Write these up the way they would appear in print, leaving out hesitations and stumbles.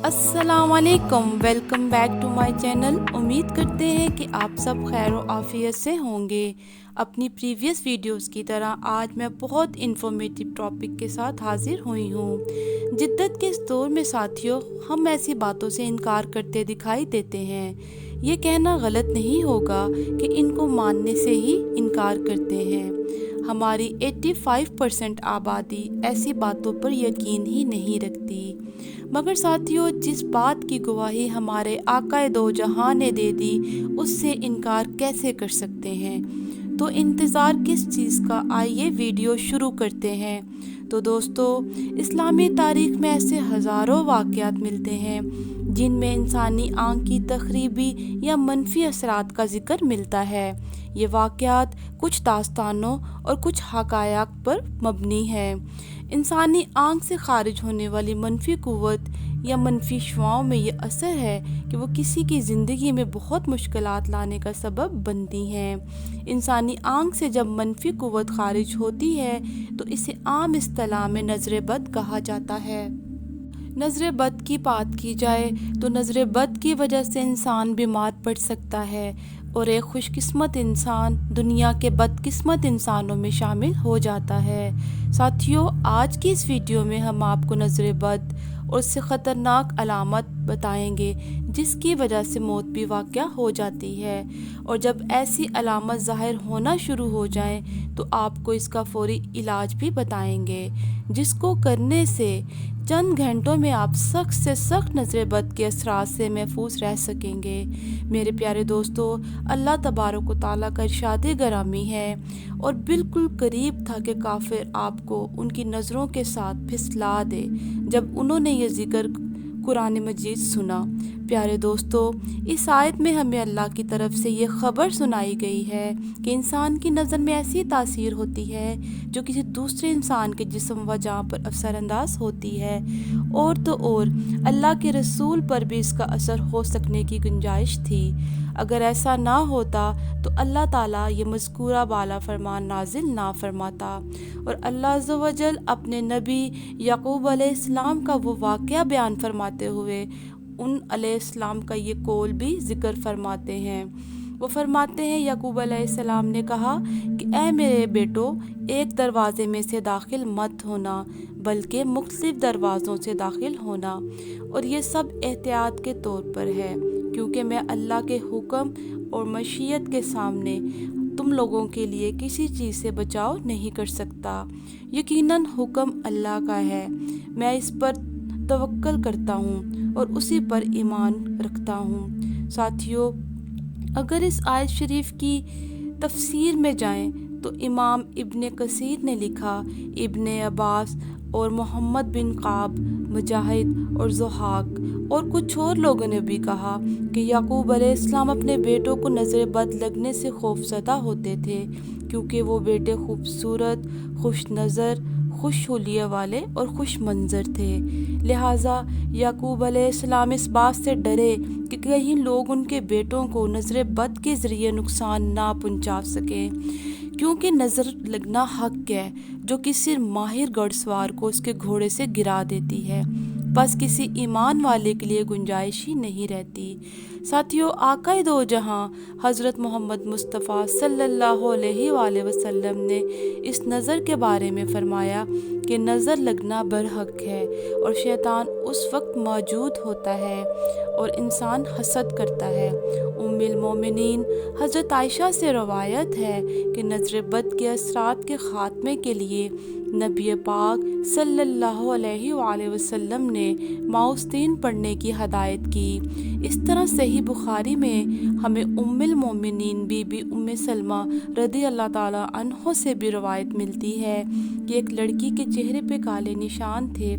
السلام علیکم، welcome back to my channel. امید کرتے ہیں کہ آپ سب خیر و عافیت سے ہوں گے۔ اپنی پریویس ویڈیوز کی طرح آج میں بہت انفارمیٹیو ٹاپک کے ساتھ حاضر ہوئی ہوں۔ جدت کے اس دور میں ساتھیوں، ہم ایسی باتوں سے انکار کرتے دکھائی دیتے ہیں۔ یہ کہنا غلط نہیں ہوگا کہ ان کو ماننے سے ہی انکار کرتے ہیں۔ ہماری 85% آبادی ایسی باتوں پر یقین ہی نہیں رکھتی، مگر ساتھیوں، جس بات کی گواہی ہمارے آقا دو جہاں نے دے دی، اس سے انکار کیسے کر سکتے ہیں؟ تو انتظار کس چیز کا؟ آئیے ویڈیو شروع کرتے ہیں۔ تو دوستو، اسلامی تاریخ میں ایسے ہزاروں واقعات ملتے ہیں جن میں انسانی آنکھ کی تخریبی یا منفی اثرات کا ذکر ملتا ہے۔ یہ واقعات کچھ داستانوں اور کچھ حقائق پر مبنی ہیں۔ انسانی آنکھ سے خارج ہونے والی منفی قوت یا منفی شعاؤں میں یہ اثر ہے کہ وہ کسی کی زندگی میں بہت مشکلات لانے کا سبب بنتی ہیں۔ انسانی آنکھ سے جب منفی قوت خارج ہوتی ہے تو اسے عام اصطلاح میں نظر بد کہا جاتا ہے۔ نظر بد کی بات کی جائے تو نظر بد کی وجہ سے انسان بیمار پڑ سکتا ہے اور ایک خوش قسمت انسان دنیا کے بد قسمت انسانوں میں شامل ہو جاتا ہے۔ ساتھیوں، آج کی اس ویڈیو میں ہم آپ کو نظر بد اور اس سے خطرناک علامت بتائیں گے جس کی وجہ سے موت بھی واقع ہو جاتی ہے، اور جب ایسی علامت ظاہر ہونا شروع ہو جائیں تو آپ کو اس کا فوری علاج بھی بتائیں گے، جس کو کرنے سے چند گھنٹوں میں آپ سخت سے سخت نظر بد کے اثرات سے محفوظ رہ سکیں گے۔ میرے پیارے دوستو، اللہ تبارک و تعالیٰ کا ارشاد گرامی ہے اور بالکل قریب تھا کہ کافر آپ کو ان کی نظروں کے ساتھ پھسلا دے جب انہوں نے یہ ذکر قرآن مجید سنا۔ پیارے دوستو، اس آیت میں ہمیں اللہ کی طرف سے یہ خبر سنائی گئی ہے کہ انسان کی نظر میں ایسی تاثیر ہوتی ہے جو کسی دوسرے انسان کے جسم و جاں پر اثر انداز ہوتی ہے، اور تو اور اللہ کے رسول پر بھی اس کا اثر ہو سکنے کی گنجائش تھی۔ اگر ایسا نہ ہوتا تو اللہ تعالیٰ یہ مذکورہ بالا فرمان نازل نہ فرماتا، اور اللہ عز و جل اپنے نبی یعقوب علیہ السلام کا وہ واقعہ بیان فرماتے ہوئے ان علیہ السلام کا یہ قول بھی ذکر فرماتے ہیں۔ وہ فرماتے ہیں، یعقوب علیہ السلام نے کہا کہ اے میرے بیٹو، ایک دروازے میں سے داخل مت ہونا بلکہ مختلف دروازوں سے داخل ہونا، اور یہ سب احتیاط کے طور پر ہے، کیونکہ میں اللہ کے حکم اور مشیت کے سامنے تم لوگوں کے لیے کسی چیز سے بچاؤ نہیں کر سکتا۔ یقیناً حکم اللہ کا ہے، میں اس پر توکل کرتا ہوں اور اسی پر ایمان رکھتا ہوں۔ ساتھیوں، اگر اس آیت شریف کی تفسیر میں جائیں تو امام ابن کثیر نے لکھا، ابن عباس اور محمد بن کعب، مجاہد اور ضحاک اور کچھ اور لوگوں نے بھی کہا کہ یعقوب علیہ السلام اپنے بیٹوں کو نظر بد لگنے سے خوف زدہ ہوتے تھے، کیونکہ وہ بیٹے خوبصورت، خوش نظر، خوش حلیے والے اور خوش منظر تھے۔ لہٰذا یعقوب علیہ السلام اس بات سے ڈرے کہ کہیں لوگ ان کے بیٹوں کو نظر بد کے ذریعے نقصان نہ پہنچا سکیں، کیونکہ نظر لگنا حق ہے جو کسی ماہر گھڑ سوار کو اس کے گھوڑے سے گرا دیتی ہے، بس کسی ایمان والے کے لیے گنجائش ہی نہیں رہتی۔ ساتھیوں، آقا دو جہاں حضرت محمد مصطفیٰ صلی اللہ علیہ وآلہ وسلم نے اس نظر کے بارے میں فرمایا کہ نظر لگنا برحق ہے اور شیطان اس وقت موجود ہوتا ہے اور انسان حسد کرتا ہے۔ ام المومنین حضرت عائشہ سے روایت ہے کہ نظر بد کے اثرات کے خاتمے کے لیے نبی پاک صلی اللہ علیہ وآلہ وسلم نے معوذتین پڑھنے کی ہدایت کی۔ اس طرح صحیح بخاری میں ہمیں ام المومنین بی بی ام سلمہ رضی اللہ تعالیٰ عنہ سے بھی روایت ملتی ہے کہ ایک لڑکی کے چہرے پہ کالے نشان تھے۔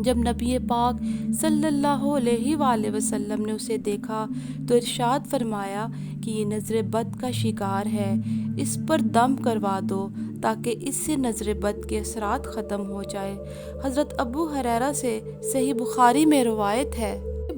جب نبی پاک صلی اللہ علیہ وآلہ وسلم نے اسے دیکھا تو ارشاد فرمایا کہ یہ نظر بد کا شکار ہے، اس پر دم کروا دو تاکہ اس سے نظر بد کے اثرات ختم ہو جائے۔ حضرت ابو ہریرہ سے صحیح بخاری میں روایت ہے،